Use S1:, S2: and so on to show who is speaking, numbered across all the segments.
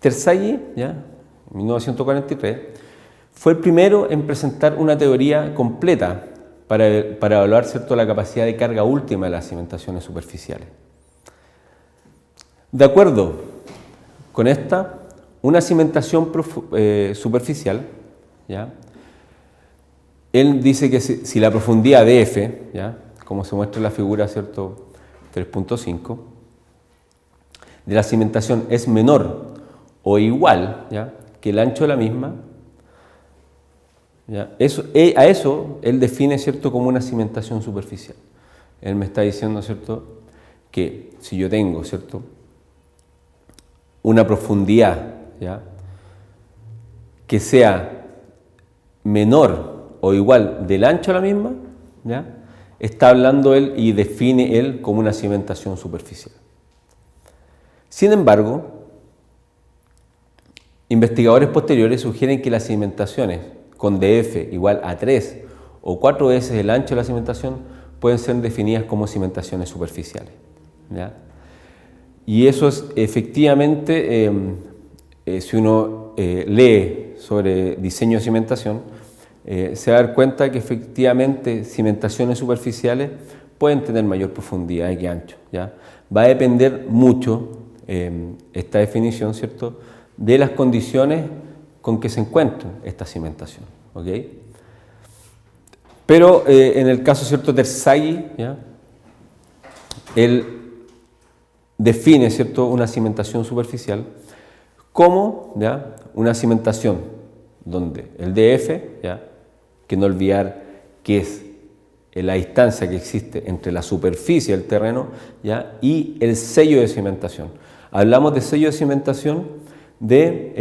S1: Terzaghi, ¿ya?, en 1943, fue el primero en presentar una teoría completa para evaluar, ¿cierto?, la capacidad de carga última de las cimentaciones superficiales. De acuerdo con esta, una cimentación superficial, ¿ya?, él dice que si la profundidad de F, ¿ya?, como se muestra en la figura, ¿cierto?, 3.5, de la cimentación es menor o igual, ¿ya?, que el ancho de la misma, ¿ya?, a eso él define, ¿cierto?, como una cimentación superficial. Él me está diciendo, ¿cierto?, que si yo tengo, ¿cierto?, una profundidad, ¿ya?, que sea menor o igual del ancho de la misma, ¿ya?, está hablando él y define él como una cimentación superficial. Sin embargo, investigadores posteriores sugieren que las cimentaciones con DF igual a 3 o 4 veces el ancho de la cimentación pueden ser definidas como cimentaciones superficiales, ¿ya? Y eso es efectivamente, si uno lee sobre diseño de cimentación, se va a dar cuenta que efectivamente cimentaciones superficiales pueden tener mayor profundidad que ancho, ¿ya? Va a depender mucho esta definición, ¿cierto?, de las condiciones con que se encuentra esta cimentación, ¿ok? Pero en el caso, ¿cierto?, Terzaghi, ¿ya?, él define, ¿cierto?, una cimentación superficial como, ¿ya?, una cimentación donde el DF, ¿ya?, que no olvidar que es la distancia que existe entre la superficie del terreno, ¿ya?, y el sello de cimentación. Hablamos de sello de cimentación de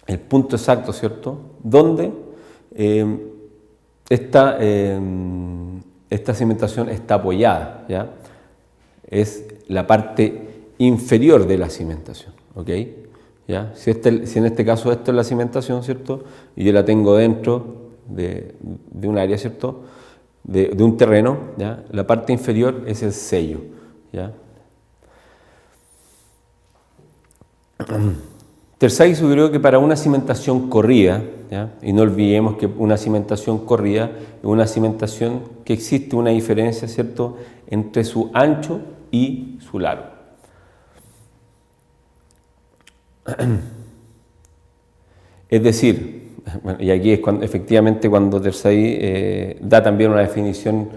S1: el punto exacto, ¿cierto?, donde esta cimentación está apoyada, ¿ya?, es la parte inferior de la cimentación, ¿ok? ¿Ya? Si en este caso esto es la cimentación, ¿cierto?, y yo la tengo dentro de un área, ¿cierto?, de un terreno, ¿ya?, la parte inferior es el sello, ¿ya? Terzaghi sugirió que para una cimentación corrida, ¿ya?, y no olvidemos que una cimentación corrida es una cimentación que existe una diferencia, ¿cierto?, entre su ancho y su largo. Es decir, y aquí es efectivamente cuando Terzaghi da también una definición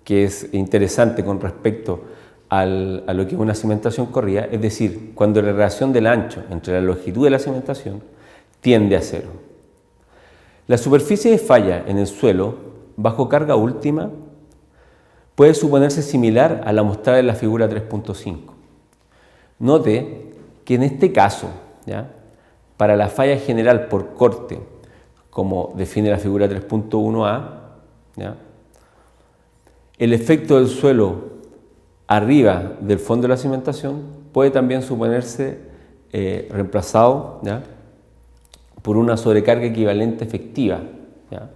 S1: que es interesante con respecto a lo que es una cimentación corrida, es decir, cuando la relación del ancho entre la longitud de la cimentación tiende a cero. La superficie de falla en el suelo bajo carga última puede suponerse similar a la mostrada en la figura 3.5. Note que en este caso, ¿ya?, para la falla general por corte, como define la figura 3.1a, ¿ya?, el efecto del suelo arriba del fondo de la cimentación puede también suponerse reemplazado, ¿ya?, por una sobrecarga equivalente efectiva, ¿ya?,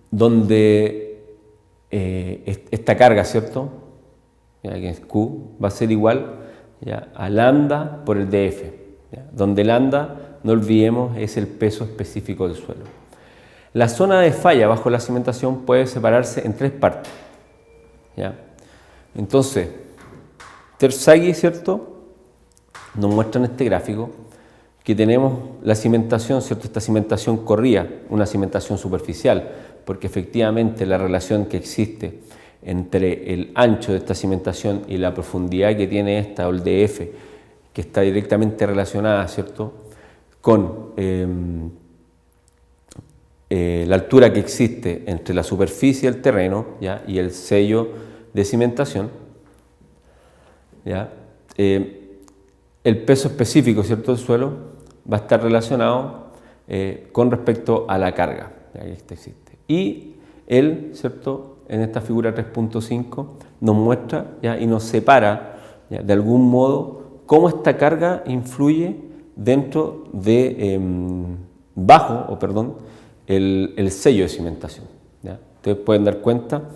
S1: donde esta carga, ¿cierto?, ¿ya?, que es Q, va a ser igual, ¿ya?, a lambda por el dF, ¿ya?, donde lambda, no olvidemos, es el peso específico del suelo. La zona de falla bajo la cimentación puede separarse en 3 partes, ¿ya? Entonces, Terzaghi, ¿cierto?, nos muestra en este gráfico que tenemos la cimentación, ¿cierto?, esta cimentación corrida, una cimentación superficial, porque efectivamente la relación que existe entre el ancho de esta cimentación y la profundidad que tiene esta, o el DF, que está directamente relacionada, ¿cierto?, con la altura que existe entre la superficie del terreno, ¿ya?, y el sello de cimentación, ¿ya?, el peso específico, ¿cierto?, del suelo va a estar relacionado con respecto a la carga, ¿ya?, que esta existe. Y él, ¿cierto?, en esta figura 3.5 nos muestra, ¿ya?, y nos separa, ¿ya?, de algún modo cómo esta carga influye dentro de el sello de cimentación, ¿ya? Ustedes pueden dar cuenta,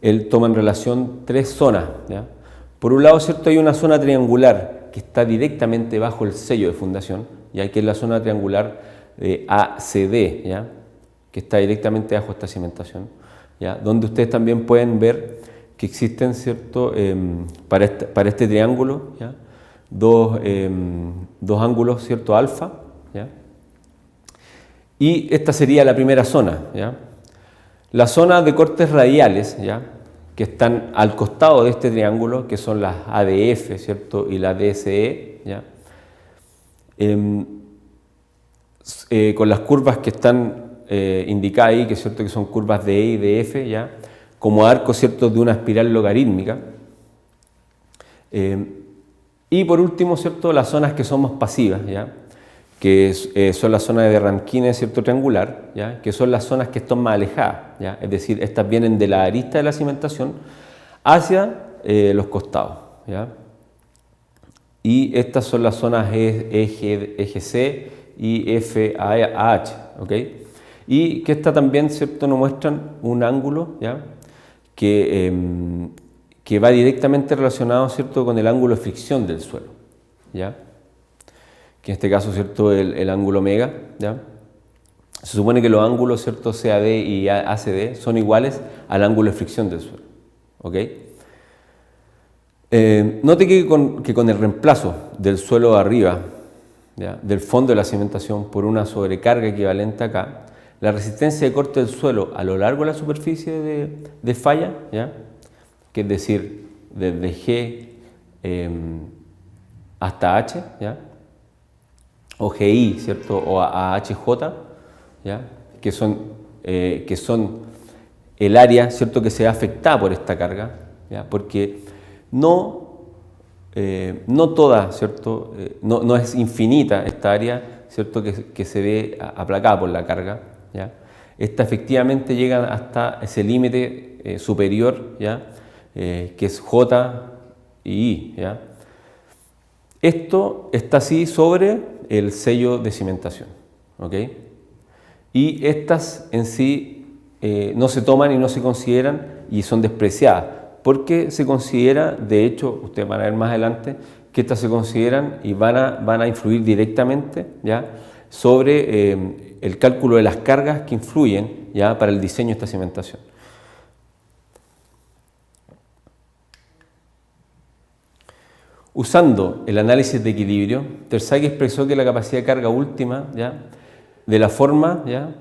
S1: él toma en relación 3 zonas, ¿ya?, Por un lado, ¿cierto?, hay una zona triangular que está directamente bajo el sello de fundación, ya que es la zona triangular ACD, ¿ya?, que está directamente bajo esta cimentación, ¿ya?, donde ustedes también pueden ver que existen, ¿cierto?, para este triángulo, ¿ya?, dos ángulos, ¿cierto?, alfa, ¿ya?, y esta sería la primera zona, ¿ya? La zona de cortes radiales, ¿ya?, que están al costado de este triángulo, que son las ADF, ¿cierto?, y la DSE, ¿ya?, con las curvas que están indicadas ahí, que es cierto que son curvas de E y de F, ¿ya?, como arcos, ¿cierto?, de una espiral logarítmica. Y por último, ¿cierto?, las zonas que son más pasivas, ¿ya?, que son las zonas de Rankine, ¿cierto?, triangular, ¿ya?, que son las zonas que están más alejadas, ¿ya?, es decir, estas vienen de la arista de la cimentación hacia los costados, ¿ya?, y estas son las zonas eje C y FAH, ¿ok? Y que estas también, ¿cierto?, nos muestran un ángulo, ¿ya?, que va directamente relacionado, ¿cierto?, con el ángulo de fricción del suelo, ¿ya?, que en este caso, ¿cierto?, el ángulo omega, ¿ya? Se supone que los ángulos, ¿cierto?, CAD y ACD son iguales al ángulo de fricción del suelo, ¿ok? Note que con el reemplazo del suelo de arriba, ¿ya?, del fondo de la cimentación por una sobrecarga equivalente acá, la resistencia de corte del suelo a lo largo de la superficie de falla, ¿ya?, que es decir, desde G hasta H, ¿ya?, o GI, ¿cierto?, o a HJ, ¿ya?, que son el área, ¿cierto?, que se ve afectada por esta carga, ¿ya?, porque no toda, ¿cierto?, no es infinita esta área, ¿cierto?, que se ve aplacada por la carga, ¿ya? Esta efectivamente llega hasta ese límite superior, ¿ya?, que es J y I, ¿ya? Esto está así sobre el sello de cimentación, ¿ok? Y estas en sí no se toman y no se consideran y son despreciadas, porque se considera, de hecho, ustedes van a ver más adelante, que estas se consideran y van a influir directamente, ¿ya?, sobre el cálculo de las cargas que influyen, ¿ya?, para el diseño de esta cimentación. Usando el análisis de equilibrio, Terzaghi expresó que la capacidad de carga última, ¿ya?, de la forma, ¿ya?,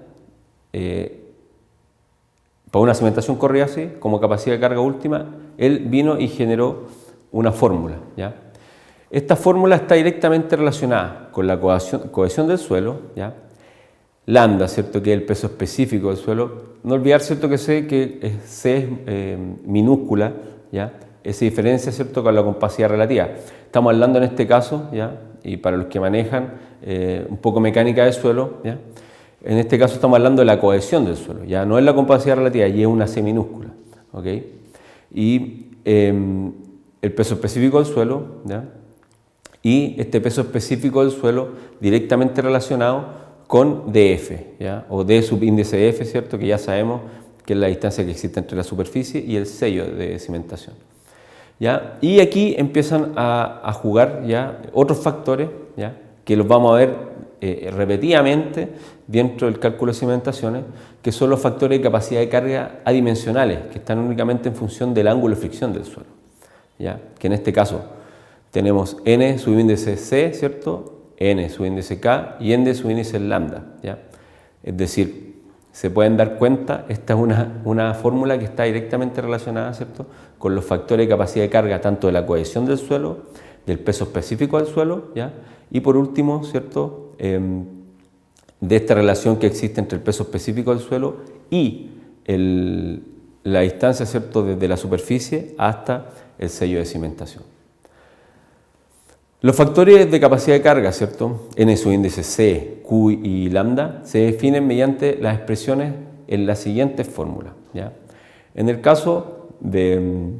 S1: para una cimentación corrida así, como capacidad de carga última, él vino y generó una fórmula, ¿ya? Esta fórmula está directamente relacionada con la cohesión del suelo, ¿ya?, lambda, ¿cierto?, que es el peso específico del suelo. No olvidar, ¿cierto?, que C es minúscula, ¿ya?, se diferencia, ¿cierto?, con la compacidad relativa. Estamos hablando en este caso, ¿ya?, y para los que manejan un poco mecánica del suelo, ¿ya?, en este caso estamos hablando de la cohesión del suelo, ya no es la compacidad relativa, y es una C minúscula, ¿ok? Y el peso específico del suelo, ¿ya?, y este peso específico del suelo directamente relacionado con dF, ¿ya?, o D subíndice F, ¿cierto?, que ya sabemos que es la distancia que existe entre la superficie y el sello de cimentación, ¿ya? Y aquí empiezan a jugar, ¿ya?, otros factores, ¿ya?, que los vamos a ver repetidamente dentro del cálculo de cimentaciones, que son los factores de capacidad de carga adimensionales, que están únicamente en función del ángulo de fricción del suelo, ¿ya?, que en este caso tenemos n subíndice C, ¿cierto?, n subíndice K y n subíndice lambda, ¿ya? Es decir, se pueden dar cuenta, esta es una fórmula que está directamente relacionada, ¿cierto?, con los factores de capacidad de carga tanto de la cohesión del suelo, del peso específico del suelo, ¿ya?, y por último, ¿cierto?, de esta relación que existe entre el peso específico del suelo y la distancia, ¿cierto?, desde la superficie hasta el sello de cimentación. Los factores de capacidad de carga, ¿cierto?, n subíndice C, Q y lambda, se definen mediante las expresiones en la siguiente fórmula, ¿ya? En el caso de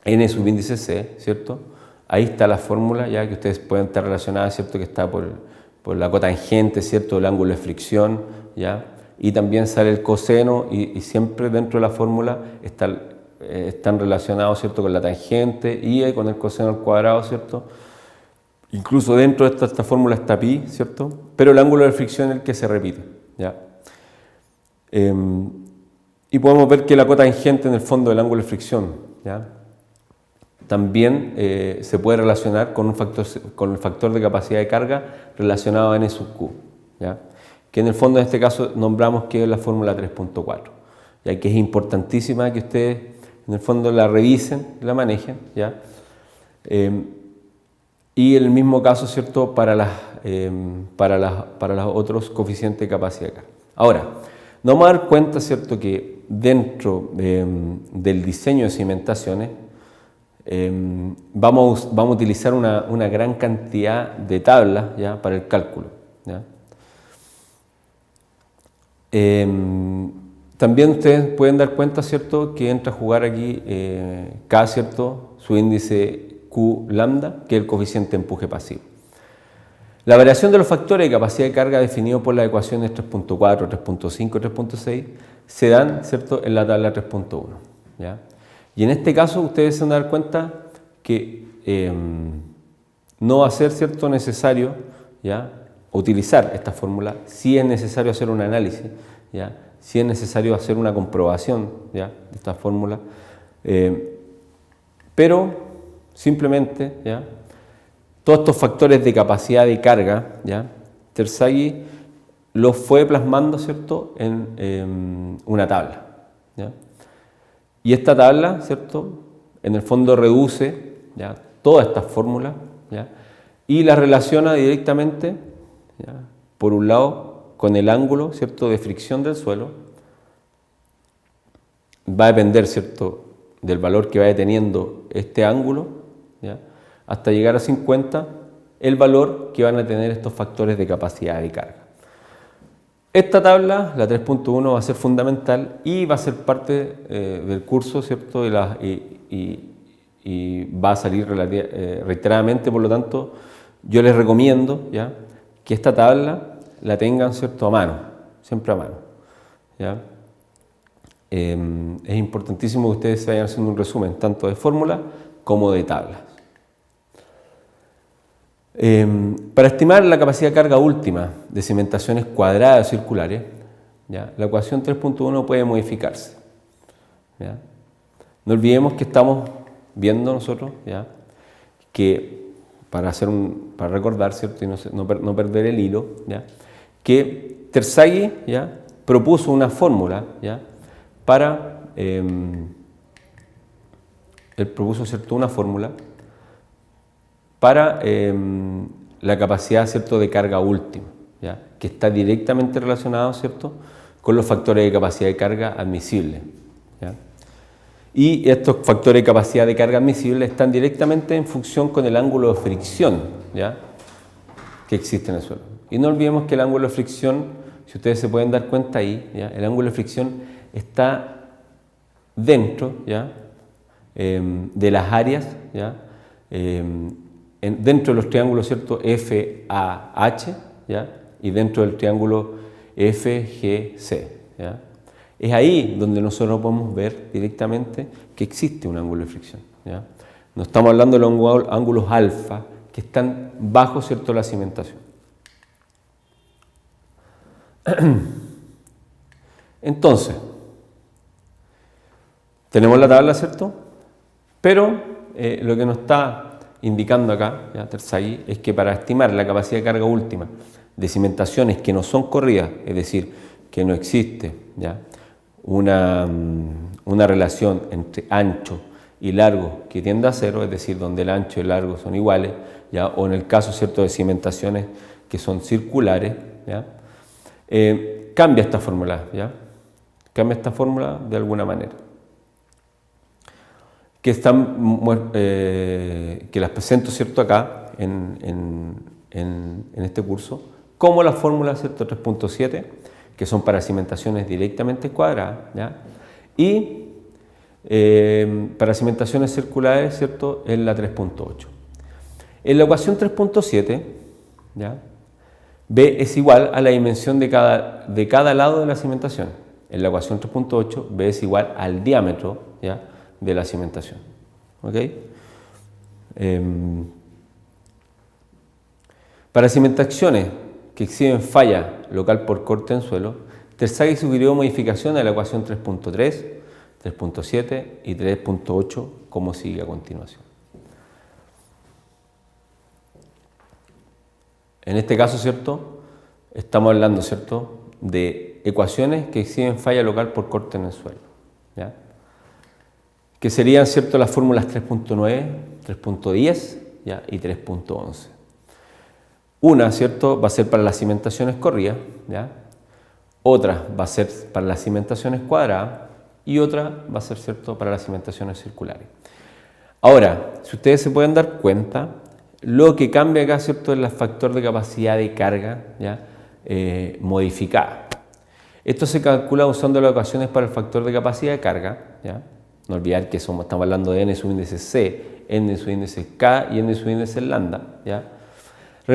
S1: n subíndice C, ¿cierto?, ahí está la fórmula, ya, que ustedes pueden estar relacionadas, ¿cierto?, que está por la cotangente, ¿cierto?, el ángulo de fricción, ¿ya?, y también sale el coseno y siempre dentro de la fórmula está están relacionados, ¿cierto?, con la tangente y con el coseno al cuadrado, ¿cierto? Incluso dentro de esta fórmula está pi, ¿cierto? Pero el ángulo de fricción es el que se repite, ¿ya? Y podemos ver que la cotangente en el fondo del ángulo de fricción, ¿ya?, también se puede relacionar con el factor de capacidad de carga relacionado a N sub Q, ¿ya?, que en el fondo en este caso nombramos que es la fórmula 3.4, ya que es importantísima que ustedes en el fondo la revisen, la manejen, ¿ya? Y en el mismo caso, ¿cierto?, para los otros coeficientes de capacidad de carga. Ahora, nos vamos a dar cuenta, ¿cierto?, que dentro del diseño de cimentaciones vamos a utilizar una gran cantidad de tablas, ¿ya?, para el cálculo, ¿ya? También ustedes pueden dar cuenta, ¿cierto?, que entra a jugar aquí K, ¿cierto?, su índice Q lambda, que es el coeficiente de empuje pasivo. La variación de los factores de capacidad de carga definidos por las ecuaciones 3.4, 3.5 y 3.6 se dan, ¿cierto?, en la tabla 3.1, ¿ya? Y en este caso ustedes se van a dar cuenta que no va a ser, ¿cierto?, necesario, ¿ya?, utilizar esta fórmula. Si es necesario hacer un análisis, ¿ya?, si es necesario hacer una comprobación, ¿ya?, de esta fórmula, pero simplemente, ¿ya?, todos estos factores de capacidad de carga, ¿ya?, Terzaghi los fue plasmando, ¿cierto?, en una tabla, ¿ya? Y esta tabla, ¿cierto?, en el fondo reduce, ¿ya?, todas estas fórmulas, ¿ya?, y las relaciona directamente, ¿ya?, por un lado con el ángulo, ¿cierto?, de fricción del suelo. Va a depender, ¿cierto?, del valor que vaya teniendo este ángulo, ¿ya?, hasta llegar a 50, el valor que van a tener estos factores de capacidad de carga. Esta tabla, la 3.1, va a ser fundamental y va a ser parte del curso, ¿cierto?, y va a salir reiteradamente. Por lo tanto, yo les recomiendo, ¿ya?, que esta tabla la tengan, ¿cierto?, a mano, siempre a mano, ¿ya? Es importantísimo que ustedes se vayan haciendo un resumen tanto de fórmula como de tablas. Para estimar la capacidad de carga última de cimentaciones cuadradas o circulares, ¿ya?, la ecuación 3.1 puede modificarse, ¿ya? No olvidemos que estamos viendo nosotros, ¿ya?, que para recordar, ¿cierto?, y no perder el hilo, ¿ya?, que Terzaghi, ¿ya?, propuso una fórmula, ¿ya?, para él propuso, ¿cierto?, una fórmula para la capacidad, ¿cierto?, de carga última, ¿ya?, que está directamente relacionado, ¿cierto?, con los factores de capacidad de carga admisibles, ¿ya? Y estos factores de capacidad de carga admisibles están directamente en función con el ángulo de fricción, ¿ya?, que existe en el suelo. Y no olvidemos que el ángulo de fricción, si ustedes se pueden dar cuenta ahí, ¿ya?, el ángulo de fricción está dentro, ¿ya?, de las áreas, ¿ya?, dentro de los triángulos, ¿cierto?, FAH, ¿ya?, y dentro del triángulo FGC, ¿ya? Es ahí donde nosotros podemos ver directamente que existe un ángulo de fricción, ¿ya? No estamos hablando de los ángulos alfa que están bajo, ¿cierto?, la cimentación. Entonces, tenemos la tabla, ¿cierto? Pero lo que nos está indicando acá, ¿ya?, Terzaghi, es que para estimar la capacidad de carga última de cimentaciones que no son corridas, es decir, que no existe, ¿ya?, una relación entre ancho y largo que tiende a cero, es decir, donde el ancho y el largo son iguales, ¿ya?, o en el caso, ¿cierto?, de cimentaciones que son circulares, ¿ya?, cambia esta fórmula, ¿ya?, cambia esta fórmula de alguna manera. Que las presento, ¿cierto?, acá en este curso, como la fórmula, ¿cierto?, 3.7, que son para cimentaciones directamente cuadradas, ¿ya?, y para cimentaciones circulares, ¿cierto?, es la 3.8. En la ecuación 3.7, ¿ya?, B es igual a la dimensión de cada lado de la cimentación. En la ecuación 3.8, B es igual al diámetro, ¿ya?, de la cimentación. ¿Ok? Para cimentaciones que exhiben falla local por corte en suelo, Terzaghi sugirió modificación a la ecuación 3.3, 3.7 y 3.8, como sigue a continuación. En este caso, ¿cierto? Estamos hablando, ¿cierto?, de ecuaciones que exhiben falla local por corte en el suelo, ¿ya? Que serían, ¿cierto?, las fórmulas 3.9, 3.10, ¿ya?, y 3.11. Una, ¿cierto?, va a ser para las cimentaciones corridas, ¿ya? Otra va a ser para las cimentaciones cuadradas y otra va a ser, ¿cierto?, para las cimentaciones circulares. Ahora, si ustedes se pueden dar cuenta, lo que cambia acá, ¿cierto?, es el factor de capacidad de carga, ¿ya?, modificada. Esto se calcula usando las ecuaciones para el factor de capacidad de carga, ¿ya? No olvidar que estamos hablando de n subíndice c, n subíndice k y n subíndice lambda, ¿ya? Que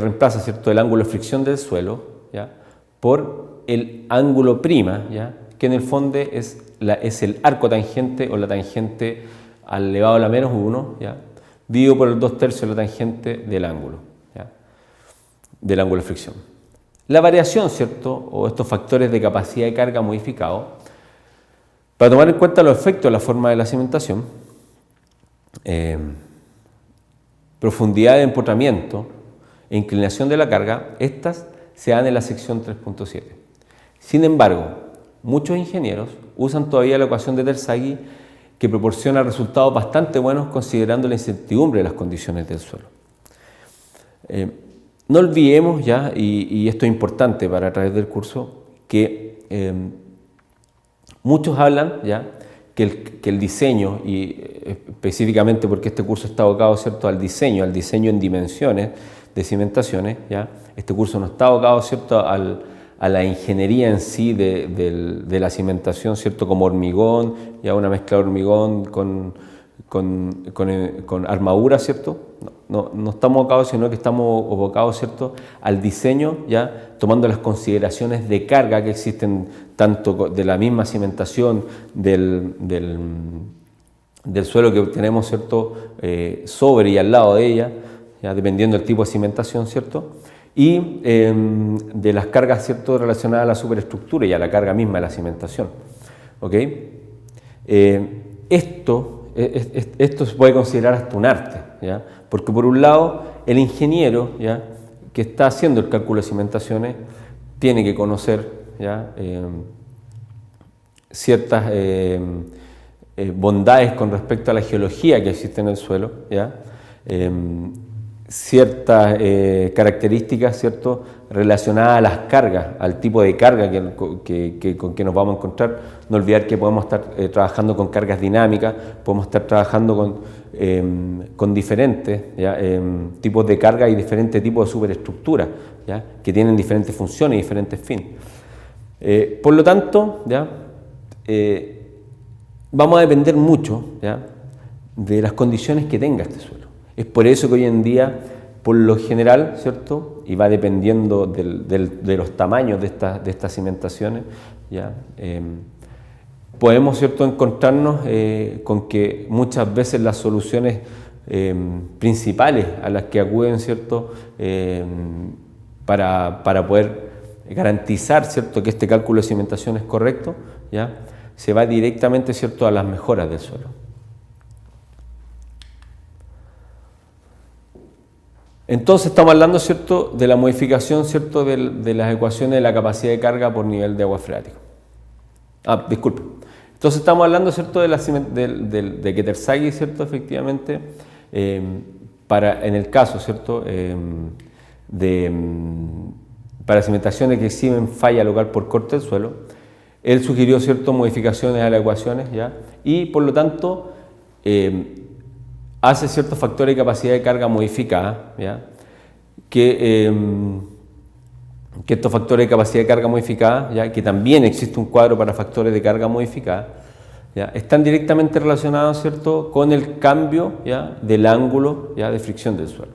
S1: reemplaza, ¿cierto?, el ángulo de fricción del suelo, ¿ya?, por el ángulo prima, ¿ya?, que en el fondo es el arco tangente o la tangente al elevado a la menos 1, ¿ya?, dividido por el 2/3 de la tangente del ángulo, ¿ya?, del ángulo de fricción. La variación, ¿cierto?, o estos factores de capacidad de carga modificados, para tomar en cuenta los efectos de la forma de la cimentación, profundidad de empotramiento e inclinación de la carga, estas se dan en la sección 3.7. Sin embargo, muchos ingenieros usan todavía la ecuación de Terzaghi, que proporciona resultados bastante buenos considerando la incertidumbre de las condiciones del suelo. No olvidemos ya, y esto es importante para a través del curso, que muchos hablan ya que el diseño, y específicamente porque este curso está abocado, ¿cierto?, al diseño en dimensiones de cimentaciones, ¿ya? Este curso no está abocado, ¿cierto?, a la ingeniería en sí de la cimentación, ¿cierto?, como hormigón, ya una mezcla de hormigón con armadura, ¿cierto? No estamos abocados, sino que estamos abocados, ¿cierto?, al diseño, ya tomando las consideraciones de carga que existen tanto de la misma cimentación del suelo que tenemos, ¿cierto?, sobre y al lado de ella, ya dependiendo del tipo de cimentación, ¿cierto?, y de las cargas, ¿cierto?, relacionadas a la superestructura y a la carga misma de la cimentación. ¿Ok? Esto se puede considerar hasta un arte, ¿ya? Porque por un lado el ingeniero, ¿ya?, que está haciendo el cálculo de cimentaciones tiene que conocer, ¿ya?, ciertas bondades con respecto a la geología que existe en el suelo, ¿ya?, ciertas características, ¿cierto?, relacionadas a las cargas, al tipo de carga con que nos vamos a encontrar. No olvidar que podemos estar trabajando con cargas dinámicas, podemos estar trabajando con diferentes, ¿ya?, tipos de carga y diferentes tipos de superestructuras, ¿ya?, que tienen diferentes funciones y diferentes fines. Por lo tanto, ¿ya?, vamos a depender mucho, ¿ya?, de las condiciones que tenga este suelo. Es por eso que hoy en día, por lo general, ¿cierto?, y va dependiendo de los tamaños de estas cimentaciones, ¿ya?, podemos, ¿cierto?, encontrarnos con que muchas veces las soluciones principales a las que acuden, ¿cierto?, para poder garantizar, ¿cierto?, que este cálculo de cimentación es correcto, ¿ya?, se va directamente, ¿cierto?, a las mejoras del suelo. Entonces estamos hablando, ¿cierto?, de la modificación, ¿cierto?, de las ecuaciones de la capacidad de carga por nivel de agua freático. Disculpe. Entonces estamos hablando, ¿cierto?, de que Terzaghi, ¿cierto?, efectivamente, en el caso, ¿cierto?, para cimentaciones que exhiben falla local por corte del suelo, él sugirió, ¿cierto?, modificaciones a las ecuaciones, ¿ya?, y por lo tanto hace ciertos factores de capacidad de carga modificada, ¿ya?, que estos factores de capacidad de carga modificada, ¿ya?, que también existe un cuadro para factores de carga modificada, ¿ya?, están directamente relacionados, ¿cierto?, con el cambio, ¿ya?, del ángulo, ¿ya?, de fricción del suelo.